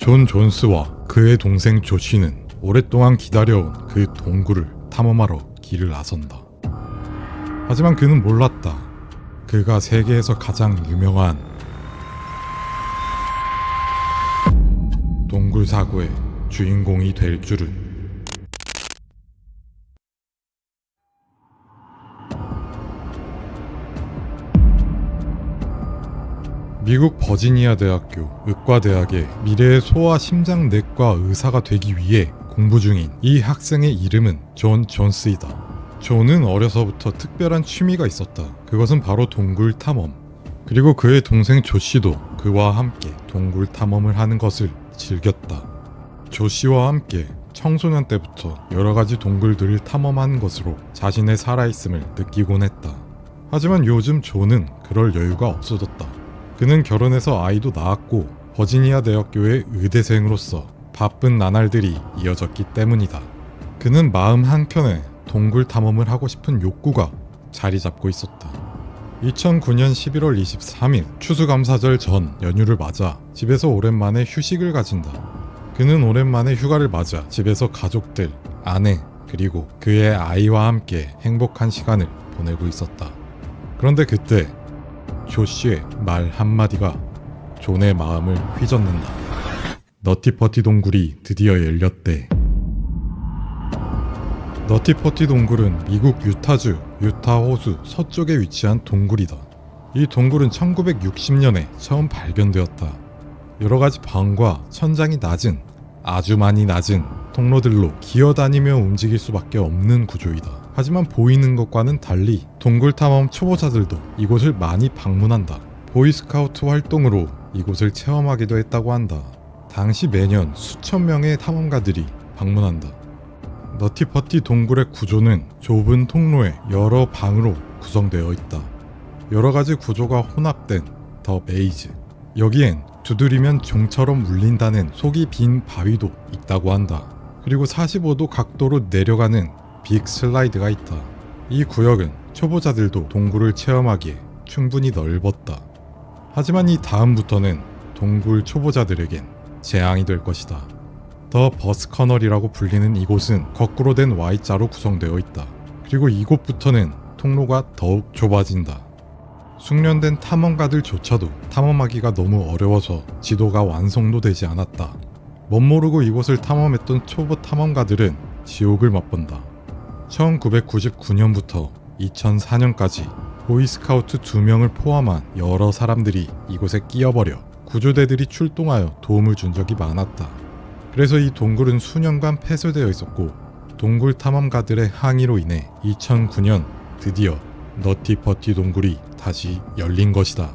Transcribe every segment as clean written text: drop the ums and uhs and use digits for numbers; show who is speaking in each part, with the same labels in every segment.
Speaker 1: 존 존스와 그의 동생 조시는 오랫동안 기다려온 그 동굴을 탐험하러 길을 나선다. 하지만 그는 몰랐다. 그가 세계에서 가장 유명한 동굴 사고의 주인공이 될 줄은. 미국 버지니아 대학교 의과대학의 미래의 소아 심장내과 의사가 되기 위해 공부 중인 이 학생의 이름은 존 존스이다. 존은 어려서부터 특별한 취미가 있었다. 그것은 바로 동굴 탐험. 그리고 그의 동생 조씨도 그와 함께 동굴 탐험을 하는 것을 즐겼다. 조씨와 함께 청소년 때부터 여러가지 동굴들을 탐험하는 것으로 자신의 살아있음을 느끼곤 했다. 하지만 요즘 존은 그럴 여유가 없어졌다. 그는 결혼해서 아이도 낳았고 버지니아 대학교의 의대생으로서 바쁜 나날들이 이어졌기 때문이다. 그는 마음 한켠에 동굴 탐험을 하고 싶은 욕구가 자리 잡고 있었다. 2009년 11월 23일 추수감사절 전 연휴를 맞아 집에서 오랜만에 휴식을 가진다. 그는 오랜만에 휴가를 맞아 집에서 가족들, 아내, 그리고 그의 아이와 함께 행복한 시간을 보내고 있었다. 그런데 그때 조씨의 말 한마디가 존의 마음을 휘젓는다. 너티퍼티 동굴이 드디어 열렸대. 너티퍼티 동굴은 미국 유타주 유타 호수 서쪽에 위치한 동굴이다. 이 동굴은 1960년에 처음 발견되었다. 여러가지 방과 천장이 낮은, 아주 많이 낮은 통로들로 기어다니며 움직일 수밖에 없는 구조이다. 하지만 보이는 것과는 달리 동굴 탐험 초보자들도 이곳을 많이 방문한다. 보이스카우트 활동으로 이곳을 체험하기도 했다고 한다. 당시 매년 수천 명의 탐험가들이 방문한다. 너티퍼티 동굴의 구조는 좁은 통로에 여러 방으로 구성되어 있다. 여러가지 구조가 혼합된 더 메이즈. 여기엔 두드리면 종처럼 울린다는 속이 빈 바위도 있다고 한다. 그리고 45도 각도로 내려가는 빅 슬라이드가 있다. 이 구역은 초보자들도 동굴을 체험하기에 충분히 넓었다. 하지만 이 다음부터는 동굴 초보자들에겐 재앙이 될 것이다. 더 버스커널이라고 불리는 이곳은 거꾸로 된 Y자로 구성되어 있다. 그리고 이곳부터는 통로가 더욱 좁아진다. 숙련된 탐험가들조차도 탐험하기가 너무 어려워서 지도가 완성도 되지 않았다. 멋모르고 이곳을 탐험했던 초보 탐험가들은 지옥을 맛본다. 1999년부터 2004년까지 보이스카우트 2명을 포함한 여러 사람들이 이곳에 끼어버려 구조대들이 출동하여 도움을 준 적이 많았다. 그래서 이 동굴은 수년간 폐쇄되어 있었고 동굴 탐험가들의 항의로 인해 2009년 드디어 너티퍼티 동굴이 다시 열린 것이다.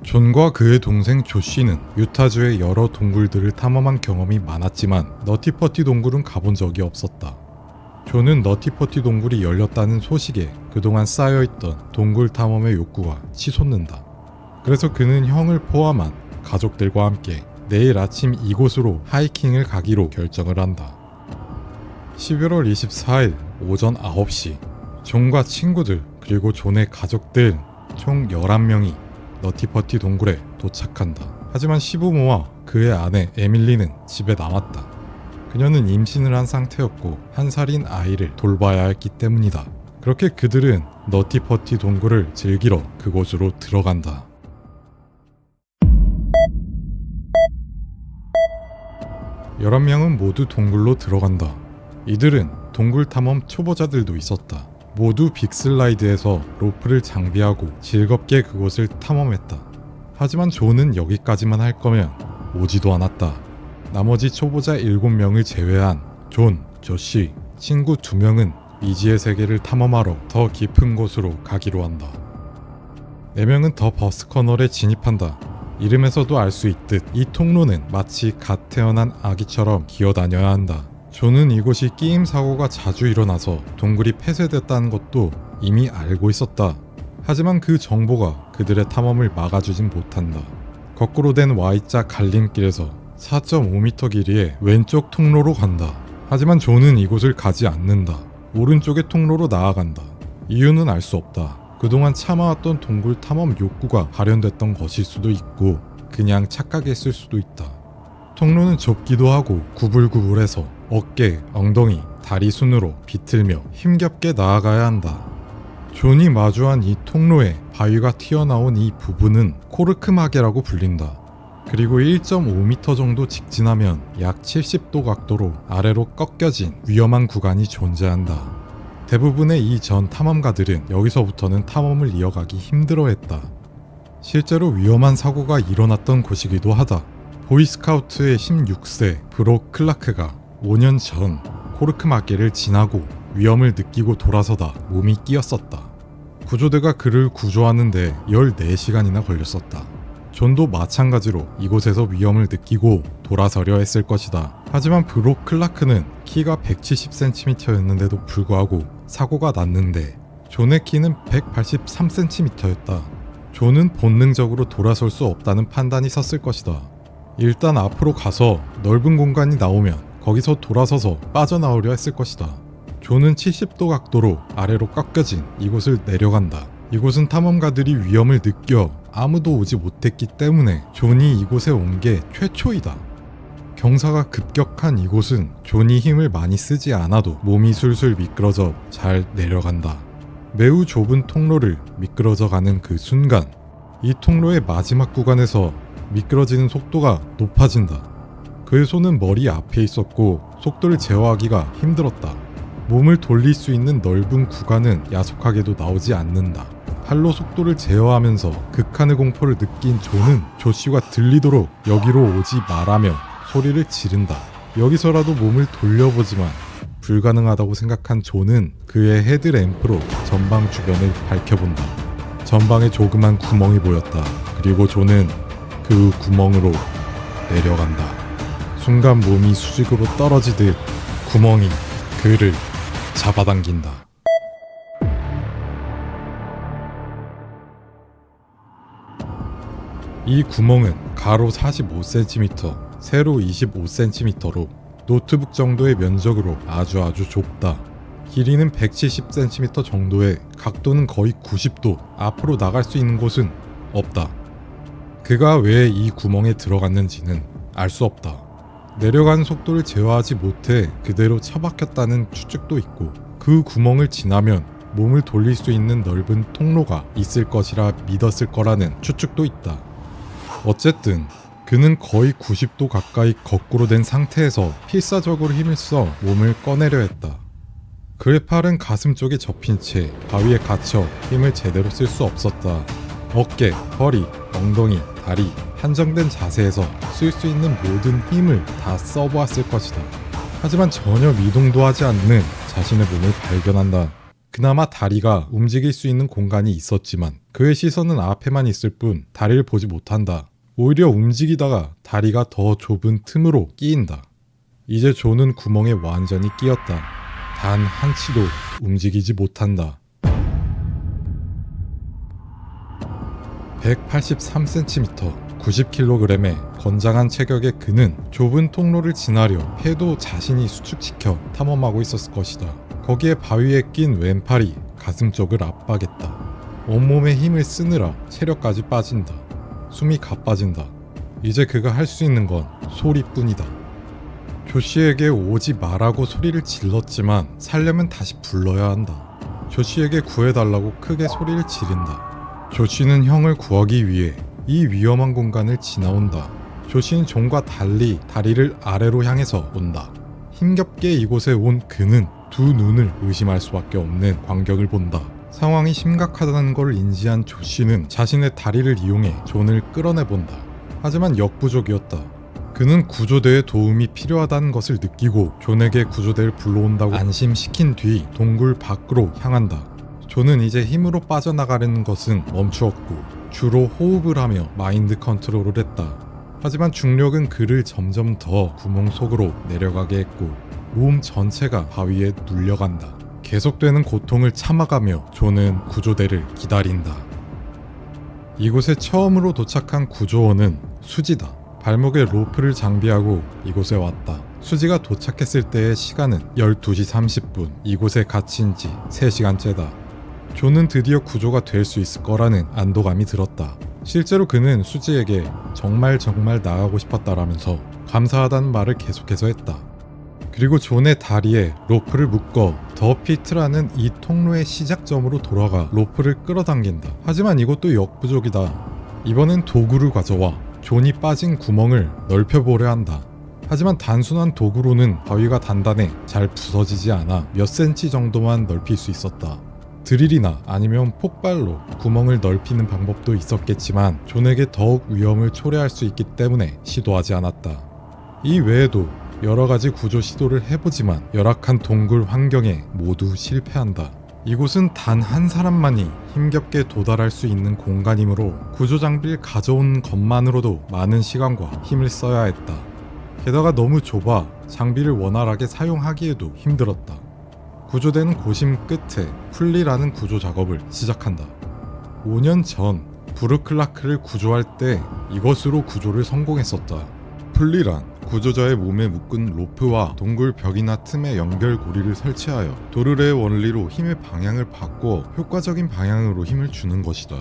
Speaker 1: 존과 그의 동생 조씨는 유타주의 여러 동굴들을 탐험한 경험이 많았지만 너티퍼티 동굴은 가본 적이 없었다. 존은 너티퍼티 동굴이 열렸다는 소식에 그동안 쌓여있던 동굴 탐험의 욕구가 치솟는다. 그래서 그는 형을 포함한 가족들과 함께 내일 아침 이곳으로 하이킹을 가기로 결정을 한다. 11월 24일 오전 9시 존과 친구들 그리고 존의 가족들 총 11명이 너티퍼티 동굴에 도착한다. 하지만 시부모와 그의 아내 에밀리는 집에 남았다. 그녀는 임신을 한 상태였고 1살인 아이를 돌봐야 했기 때문이다. 그렇게 그들은 너티퍼티 동굴을 즐기러 그곳으로 들어간다. 여러 명은 모두 동굴로 들어간다. 이들은 동굴 탐험 초보자들도 있었다. 모두 빅슬라이드에서 로프를 장비하고 즐겁게 그곳을 탐험했다. 하지만 존은 여기까지만 할 거면 오지도 않았다. 나머지 초보자 7명을 제외한 존, 조씨, 친구 2명은 미지의 세계를 탐험하러 더 깊은 곳으로 가기로 한다. 4명은 더 버스커널에 진입한다. 이름에서도 알 수 있듯 이 통로는 마치 갓 태어난 아기처럼 기어다녀야 한다. 존은 이곳이 끼임 사고가 자주 일어나서 동굴이 폐쇄됐다는 것도 이미 알고 있었다. 하지만 그 정보가 그들의 탐험을 막아주진 못한다. 거꾸로 된 Y자 갈림길에서 4.5m 길이의 왼쪽 통로로 간다. 하지만 존은 이곳을 가지 않는다. 오른쪽의 통로로 나아간다. 이유는 알 수 없다. 그동안 참아왔던 동굴 탐험 욕구가 발현됐던 것일 수도 있고 그냥 착각했을 수도 있다. 통로는 좁기도 하고 구불구불해서 어깨, 엉덩이, 다리 순으로 비틀며 힘겹게 나아가야 한다. 존이 마주한 이 통로에 바위가 튀어나온 이 부분은 코르크마개라고 불린다. 그리고 1.5m 정도 직진하면 약 70도 각도로 아래로 꺾여진 위험한 구간이 존재한다. 대부분의 이 전 탐험가들은 여기서부터는 탐험을 이어가기 힘들어했다. 실제로 위험한 사고가 일어났던 곳이기도 하다. 보이스카우트의 16세 브록 클라크가 5년 전 코르크마개를 지나고 위험을 느끼고 돌아서다 몸이 끼었었다. 구조대가 그를 구조하는데 14시간이나 걸렸었다. 존도 마찬가지로 이곳에서 위험을 느끼고 돌아서려 했을 것이다. 하지만 브록 클라크는 키가 170cm였는데도 불구하고 사고가 났는데 존의 키는 183cm였다. 존은 본능적으로 돌아설 수 없다는 판단이 섰을 것이다. 일단 앞으로 가서 넓은 공간이 나오면 거기서 돌아서서 빠져나오려 했을 것이다. 존은 70도 각도로 아래로 꺾여진 이곳을 내려간다. 이곳은 탐험가들이 위험을 느껴 아무도 오지 못했기 때문에 존이 이곳에 온 게 최초이다. 경사가 급격한 이곳은 존이 힘을 많이 쓰지 않아도 몸이 술술 미끄러져 잘 내려간다. 매우 좁은 통로를 미끄러져 가는 그 순간, 이 통로의 마지막 구간에서 미끄러지는 속도가 높아진다. 그의 손은 머리 앞에 있었고 속도를 제어하기가 힘들었다. 몸을 돌릴 수 있는 넓은 구간은 야속하게도 나오지 않는다. 팔로 속도를 제어하면서 극한의 공포를 느낀 존은 조씨가 들리도록 여기로 오지 말라며 소리를 지른다. 여기서라도 몸을 돌려보지만 불가능하다고 생각한 존은 그의 헤드램프로 전방 주변을 밝혀본다. 전방에 조그만 구멍이 보였다. 그리고 존은 그 구멍으로 내려간다. 순간 몸이 수직으로 떨어지듯 구멍이 그를 잡아당긴다. 이 구멍은 가로 45cm, 세로 25cm로 노트북 정도의 면적으로 아주 좁다. 길이는 170cm 정도에 각도는 거의 90도, 앞으로 나갈 수 있는 곳은 없다. 그가 왜 이 구멍에 들어갔는지는 알 수 없다. 내려가는 속도를 제어하지 못해 그대로 처박혔다는 추측도 있고, 그 구멍을 지나면 몸을 돌릴 수 있는 넓은 통로가 있을 것이라 믿었을 거라는 추측도 있다. 어쨌든 그는 거의 90도 가까이 거꾸로 된 상태에서 필사적으로 힘을 써 몸을 꺼내려 했다. 그의 팔은 가슴 쪽에 접힌 채 바위에 갇혀 힘을 제대로 쓸 수 없었다. 어깨, 허리, 엉덩이, 다리, 한정된 자세에서 쓸 수 있는 모든 힘을 다 써보았을 것이다. 하지만 전혀 미동도 하지 않는 자신의 몸을 발견한다. 그나마 다리가 움직일 수 있는 공간이 있었지만 그의 시선은 앞에만 있을 뿐 다리를 보지 못한다. 오히려 움직이다가 다리가 더 좁은 틈으로 끼인다. 이제 존은 구멍에 완전히 끼었다. 단 한 치도 움직이지 못한다. 183cm, 90kg의 건장한 체격의 그는 좁은 통로를 지나려 폐도 자신이 수축시켜 탐험하고 있었을 것이다. 거기에 바위에 낀 왼팔이 가슴 쪽을 압박했다. 온몸에 힘을 쓰느라 체력까지 빠진다. 숨이 가빠진다. 이제 그가 할 수 있는 건 소리뿐이다. 조씨에게 오지 말라고 소리를 질렀지만 살려면 다시 불러야 한다. 조씨에게 구해달라고 크게 소리를 지른다. 조씨는 형을 구하기 위해 이 위험한 공간을 지나온다. 조씨는 존과 달리 다리를 아래로 향해서 온다. 힘겹게 이곳에 온 그는 두 눈을 의심할 수밖에 없는 광경을 본다. 상황이 심각하다는 걸 인지한 조씨는 자신의 다리를 이용해 존을 끌어내본다. 하지만 역부족이었다. 그는 구조대의 도움이 필요하다는 것을 느끼고 존에게 구조대를 불러온다고 안심시킨 뒤 동굴 밖으로 향한다. 존은 이제 힘으로 빠져나가려는 것은 멈추었고 주로 호흡을 하며 마인드 컨트롤을 했다. 하지만 중력은 그를 점점 더 구멍 속으로 내려가게 했고 몸 전체가 바위에 눌려간다. 계속되는 고통을 참아가며 존은 구조대를 기다린다. 이곳에 처음으로 도착한 구조원은 수지다. 발목에 로프를 장비하고 이곳에 왔다. 수지가 도착했을 때의 시간은 12시 30분, 이곳에 갇힌 지 3시간째다. 존은 드디어 구조가 될 수 있을 거라는 안도감이 들었다. 실제로 그는 수지에게 정말 나가고 싶었다라면서 감사하다는 말을 계속해서 했다. 그리고 존의 다리에 로프를 묶어 더 피트라는 이 통로의 시작점으로 돌아가 로프를 끌어당긴다. 하지만 이것도 역부족이다. 이번엔 도구를 가져와 존이 빠진 구멍을 넓혀보려 한다. 하지만 단순한 도구로는 바위가 단단해 잘 부서지지 않아 몇 센치 정도만 넓힐 수 있었다. 드릴이나 아니면 폭발로 구멍을 넓히는 방법도 있었겠지만 존에게 더욱 위험을 초래할 수 있기 때문에 시도하지 않았다. 이 외에도 여러가지 구조 시도를 해보지만 열악한 동굴 환경에 모두 실패한다. 이곳은 단 한 사람만이 힘겹게 도달할 수 있는 공간이므로 구조 장비를 가져온 것만으로도 많은 시간과 힘을 써야 했다. 게다가 너무 좁아 장비를 원활하게 사용하기에도 힘들었다. 구조대는 고심 끝에 풀리라는 구조 작업을 시작한다. 5년 전 브루클라크를 구조할 때 이것으로 구조를 성공했었다. 풀리란 구조자의 몸에 묶은 로프와 동굴 벽이나 틈에 연결고리를 설치하여 도르래의 원리로 힘의 방향을 바꿔 효과적인 방향으로 힘을 주는 것이다.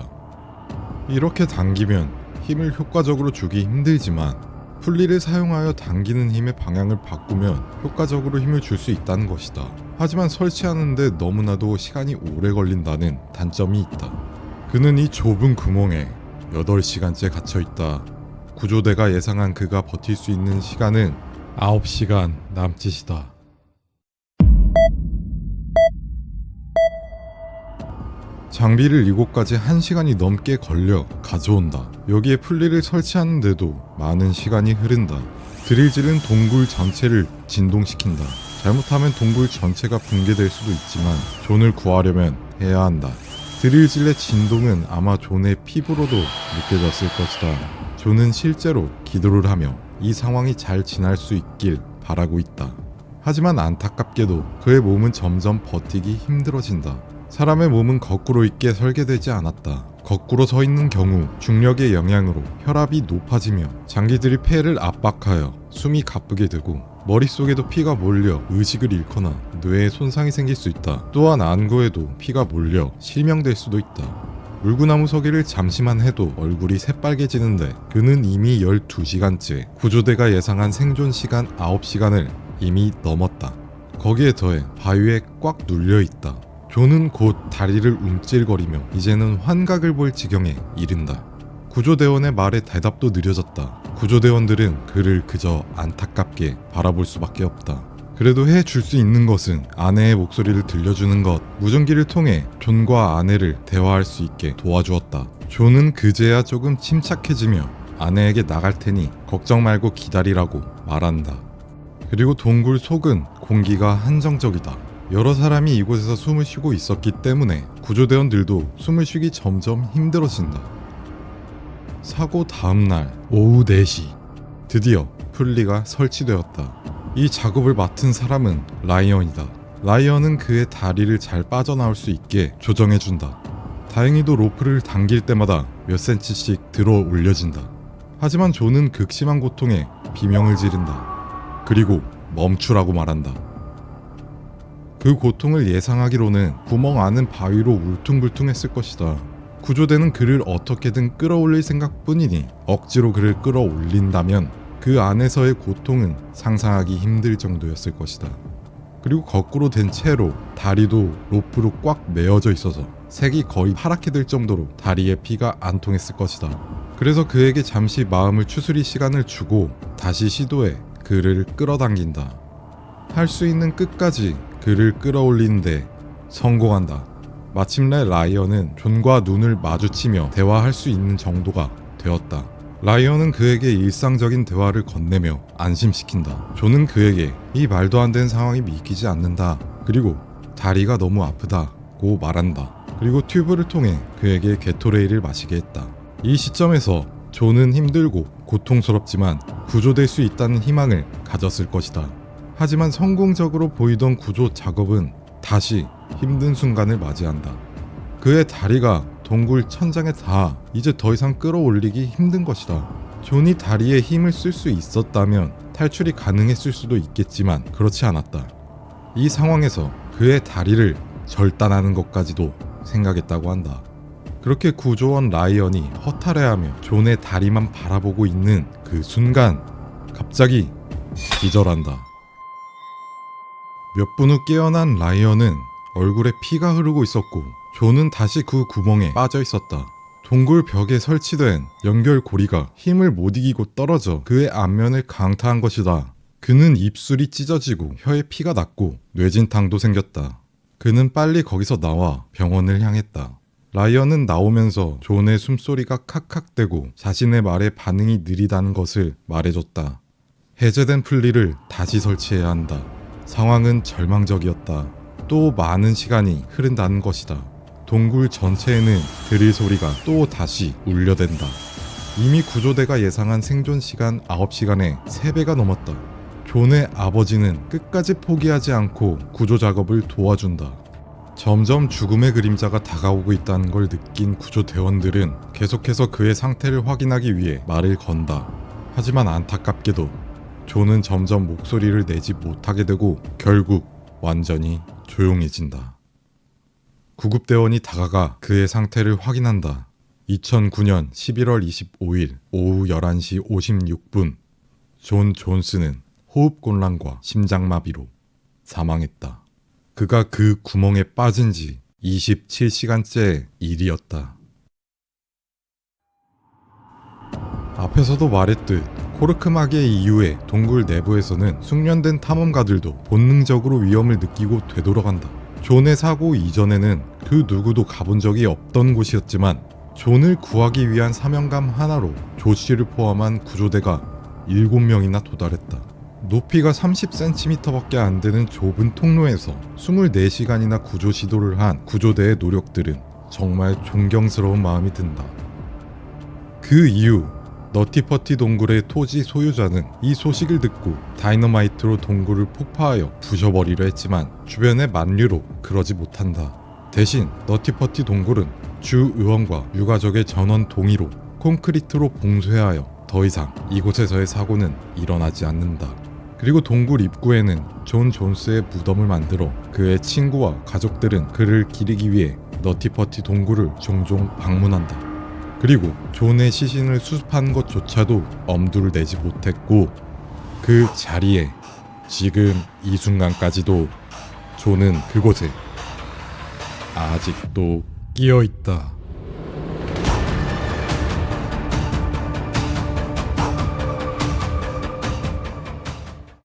Speaker 1: 이렇게 당기면 힘을 효과적으로 주기 힘들지만 풀리를 사용하여 당기는 힘의 방향을 바꾸면 효과적으로 힘을 줄 수 있다는 것이다. 하지만 설치하는데 너무나도 시간이 오래 걸린다는 단점이 있다. 그는 이 좁은 구멍에 8시간째 갇혀있다. 구조대가 예상한 그가 버틸 수 있는 시간은 9시간 남짓이다. 장비를 이곳까지 1시간이 넘게 걸려 가져온다. 여기에 풀리를 설치하는데도 많은 시간이 흐른다. 드릴질은 동굴 전체를 진동시킨다. 잘못하면 동굴 전체가 붕괴될 수도 있지만 존을 구하려면 해야 한다. 드릴질의 진동은 아마 존의 피부로도 느껴졌을 것이다. 존은 실제로 기도를 하며 이 상황이 잘 지날 수 있길 바라고 있다. 하지만 안타깝게도 그의 몸은 점점 버티기 힘들어진다. 사람의 몸은 거꾸로 있게 설계되지 않았다. 거꾸로 서 있는 경우 중력의 영향으로 혈압이 높아지며 장기들이 폐를 압박하여 숨이 가쁘게 되고 머릿속에도 피가 몰려 의식을 잃거나 뇌에 손상이 생길 수 있다. 또한 안구에도 피가 몰려 실명될 수도 있다. 물구나무 서기를 잠시만 해도 얼굴이 새빨개지는데 그는 이미 12시간째 구조대가 예상한 생존 시간 9시간을 이미 넘었다. 거기에 더해 바위에 꽉 눌려있다. 존은 곧 다리를 움찔거리며 이제는 환각을 볼 지경에 이른다. 구조대원의 말에 대답도 느려졌다. 구조대원들은 그를 그저 안타깝게 바라볼 수밖에 없다. 그래도 해줄 수 있는 것은 아내의 목소리를 들려주는 것, 무전기를 통해 존과 아내를 대화할 수 있게 도와주었다. 존은 그제야 조금 침착해지며 아내에게 나갈 테니 걱정 말고 기다리라고 말한다. 그리고 동굴 속은 공기가 한정적이다. 여러 사람이 이곳에서 숨을 쉬고 있었기 때문에 구조대원들도 숨을 쉬기 점점 힘들어진다. 사고 다음날 오후 4시 드디어 풀리가 설치되었다. 이 작업을 맡은 사람은 라이언이다. 라이언은 그의 다리를 잘 빠져나올 수 있게 조정해준다. 다행히도 로프를 당길 때마다 몇 센치씩 들어 올려진다. 하지만 존은 극심한 고통에 비명을 지른다. 그리고 멈추라고 말한다. 그 고통을 예상하기로는 구멍 안은 바위로 울퉁불퉁했을 것이다. 구조대는 그를 어떻게든 끌어올릴 생각뿐이니 억지로 그를 끌어올린다면 그 안에서의 고통은 상상하기 힘들 정도였을 것이다. 그리고 거꾸로 된 채로 다리도 로프로 꽉 메어져 있어서 색이 거의 파랗게 될 정도로 다리에 피가 안 통했을 것이다. 그래서 그에게 잠시 마음을 추스릴 시간을 주고 다시 시도해 그를 끌어당긴다. 할 수 있는 끝까지 그를 끌어올리는데 성공한다. 마침내 라이언은 존과 눈을 마주치며 대화할 수 있는 정도가 되었다. 라이언은 그에게 일상적인 대화를 건네며 안심시킨다. 존은 그에게 이 말도 안 되는 상황이 믿기지 않는다. 그리고 다리가 너무 아프다고 말한다. 그리고 튜브를 통해 그에게 게토레이를 마시게 했다. 이 시점에서 존은 힘들고 고통스럽지만 구조될 수 있다는 희망을 가졌을 것이다. 하지만 성공적으로 보이던 구조 작업은 다시 힘든 순간을 맞이한다. 그의 다리가 동굴 천장에 닿아 이제 더 이상 끌어올리기 힘든 것이다. 존이 다리에 힘을 쓸 수 있었다면 탈출이 가능했을 수도 있겠지만 그렇지 않았다. 이 상황에서 그의 다리를 절단하는 것까지도 생각했다고 한다. 그렇게 구조원 라이언이 허탈해하며 존의 다리만 바라보고 있는 그 순간 갑자기 기절한다. 몇 분 후 깨어난 라이언은 얼굴에 피가 흐르고 있었고 존은 다시 그 구멍에 빠져 있었다. 동굴 벽에 설치된 연결고리가 힘을 못 이기고 떨어져 그의 안면을 강타한 것이다. 그는 입술이 찢어지고 혀에 피가 났고 뇌진탕도 생겼다. 그는 빨리 거기서 나와 병원을 향했다. 라이언은 나오면서 존의 숨소리가 칵칵대고 자신의 말에 반응이 느리다는 것을 말해줬다. 해제된 플리를 다시 설치해야 한다. 상황은 절망적이었다. 또 많은 시간이 흐른다는 것이다. 동굴 전체에는 드릴 소리가 또 다시 울려댄다. 이미 구조대가 예상한 생존 시간 9시간의 3배가 넘었다. 존의 아버지는 끝까지 포기하지 않고 구조 작업을 도와준다. 점점 죽음의 그림자가 다가오고 있다는 걸 느낀 구조대원들은 계속해서 그의 상태를 확인하기 위해 말을 건다. 하지만 안타깝게도 존은 점점 목소리를 내지 못하게 되고 결국 완전히 조용해진다. 구급대원이 다가가 그의 상태를 확인한다. 2009년 11월 25일 오후 11시 56분 존 존스는 호흡곤란과 심장마비로 사망했다. 그가 그 구멍에 빠진 지 27시간째 일이었다. 앞에서도 말했듯 코르크마개 이후에 동굴 내부에서는 숙련된 탐험가들도 본능적으로 위험을 느끼고 되돌아간다. 존의 사고 이전에는 그 누구도 가본 적이 없던 곳이었지만 존을 구하기 위한 사명감 하나로 조씨를 포함한 구조대가 7명이나 도달했다. 높이가 30cm밖에 안 되는 좁은 통로에서 24시간이나 구조 시도를 한 구조대의 노력들은 정말 존경스러운 마음이 든다. 그 이후 너티퍼티 동굴의 토지 소유자는 이 소식을 듣고 다이너마이트로 동굴을 폭파하여 부셔버리려 했지만 주변의 만류로 그러지 못한다. 대신 너티퍼티 동굴은 주 의원과 유가족의 전원 동의로 콘크리트로 봉쇄하여 더 이상 이곳에서의 사고는 일어나지 않는다. 그리고 동굴 입구에는 존 존스의 무덤을 만들어 그의 친구와 가족들은 그를 기리기 위해 너티퍼티 동굴을 종종 방문한다. 그리고 존의 시신을 수습하는 것조차도 엄두를 내지 못했고 그 자리에 지금 이 순간까지도 존은 그곳에 아직도 끼어 있다.